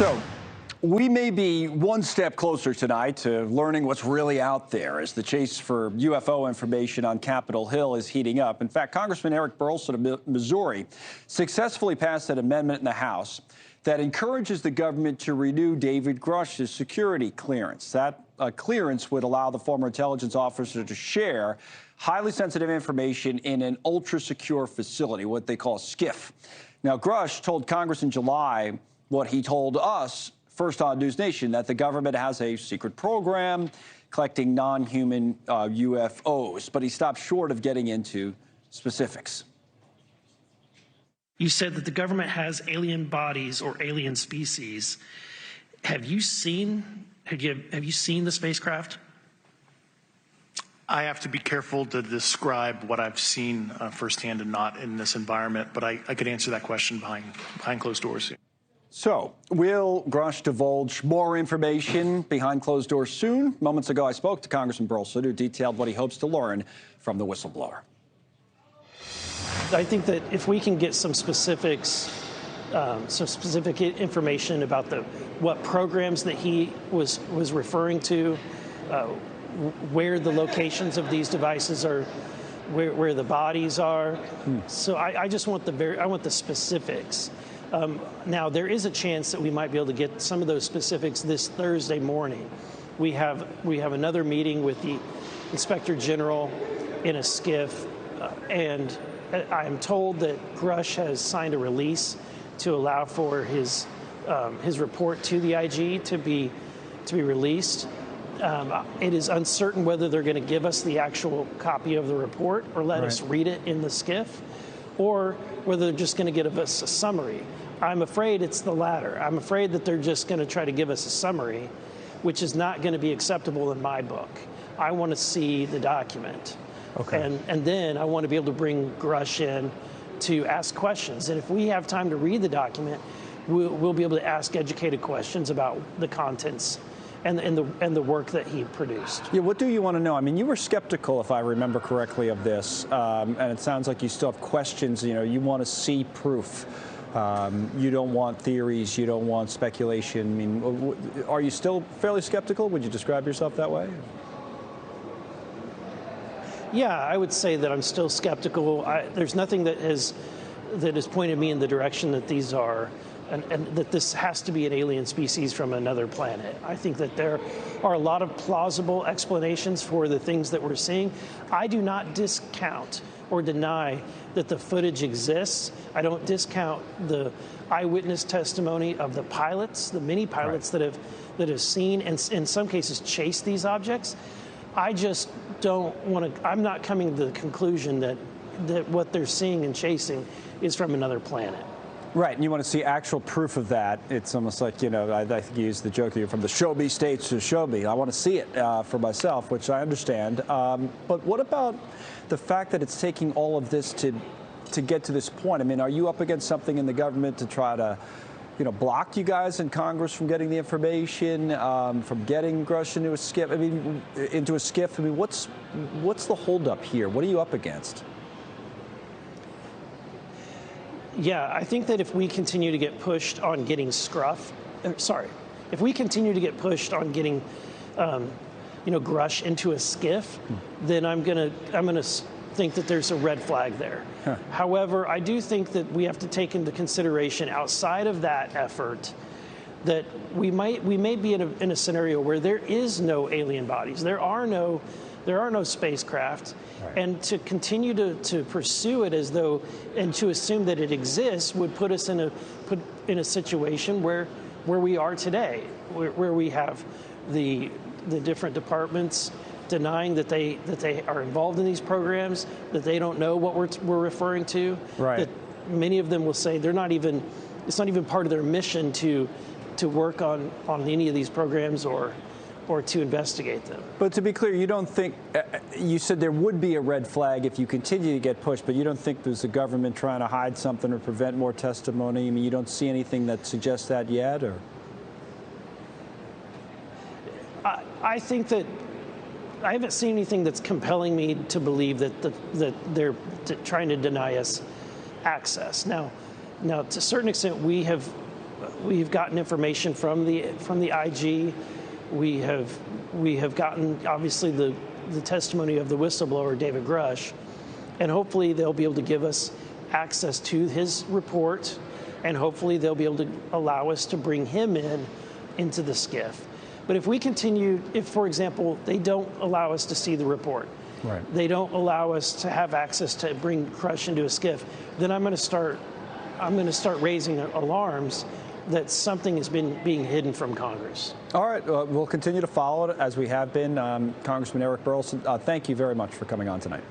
So we may be one step closer tonight to learning what's really out there as the chase for UFO information on Capitol Hill is heating up. In fact, Congressman Eric Burlston of Missouri successfully passed an amendment in the House that encourages the government to renew David Grusch's security clearance. That clearance would allow the former intelligence officer to share highly sensitive information in an ultra-secure facility, what they call a SCIF. Now, Grusch told Congress in July what he told us first on News Nation, that the government has a secret program collecting non-human UFOs, but he stopped short of getting into specifics. You said that the government has alien bodies or alien species. Have you seen the spacecraft? I have to be careful to describe what I've seen firsthand and not in this environment, but I could answer that question behind closed doors. So, will Grusch divulge more information behind closed doors soon? Moments ago, I spoke to Congressman Burlston, who detailed what he hopes to learn from the whistleblower. I think that if we can get some specifics, some specific information about what programs that he was referring to, where the locations of these devices are, where the bodies are. So I just want I want the specifics. Now, there is a chance that we might be able to get some of those specifics this Thursday morning. We have another meeting with the Inspector General in a SCIF, and I am told that Grusch has signed a release to allow for his report to the IG to be released. It is uncertain whether they're going to give us the actual copy of the report or let us read it in the SCIF, or whether they're just going to give us a summary. I'm afraid it's the latter. I'm afraid that they're just going to try to give us a summary, which is not going to be acceptable in my book. I want to see the document. Okay. And then I want to be able to bring Grusch in to ask questions. And if we have time to read the document, we'll be able to ask educated questions about the contents and the work that he produced. Yeah, what do you want to know? I mean, you were skeptical, if I remember correctly, of this, and it sounds like you still have questions. You know, you want to see proof. You don't want theories. You don't want speculation. I mean, are you still fairly skeptical? Would you describe yourself that way? Yeah, I would say that I'm still skeptical. There's nothing that has pointed me in the direction that these are, and that this has to be an alien species from another planet. I think that there are a lot of plausible explanations for the things that we're seeing. I do not discount or deny that the footage exists. I don't discount the eyewitness testimony of the pilots, the many pilots that have seen and in some cases chased these objects. I just don't want to. I'm not coming to the conclusion that what they're seeing and chasing is from another planet. Right, and you want to see actual proof of that. It's almost like, you know, I think you used the joke here, from the show me states to show me. I want to see it for myself, which I understand. But what about the fact that it's taking all of this to get to this point? I mean, are you up against something in the government to try to, you know, block you guys in Congress from getting the information, from getting Grusch into a SCIF? I mean, what's the holdup here? What are you up against? Yeah, I think that if we continue to get pushed on getting if we continue to get pushed on getting, Grusch into a SCIF, then I'm gonna think that there's a red flag there. Huh. However, I do think that we have to take into consideration, outside of that effort, that we may be in a scenario where there is no alien bodies. There are no spacecraft. Right. And to continue to pursue it as though, and to assume that it exists, would put us in a situation where we are today, where we have the different departments denying that they are involved in these programs, that they don't know what we're referring to. Right. That many of them will say it's not even part of their mission to work on any of these programs or to investigate them. But to be clear, you don't think, you said there would be a red flag if you continue to get pushed, but you don't think there's the government trying to hide something or prevent more testimony? I mean, you don't see anything that suggests that yet, or? I think that I haven't seen anything that's compelling me to believe that they're trying to deny us access. Now, to a certain extent, we have We've gotten information from the IG. We have gotten, obviously, the testimony of the whistleblower, David Grusch, and hopefully they'll be able to give us access to his report, and hopefully they'll be able to allow us to bring him into the SCIF. But if we continue, if, for example, they don't allow us to see the report, right, they don't allow us to have access to bring Grusch into a SCIF, then I'm going to start raising alarms that something has been being hidden from Congress. All right, we'll continue to follow it as we have been. Congressman Eric Burlison, thank you very much for coming on tonight.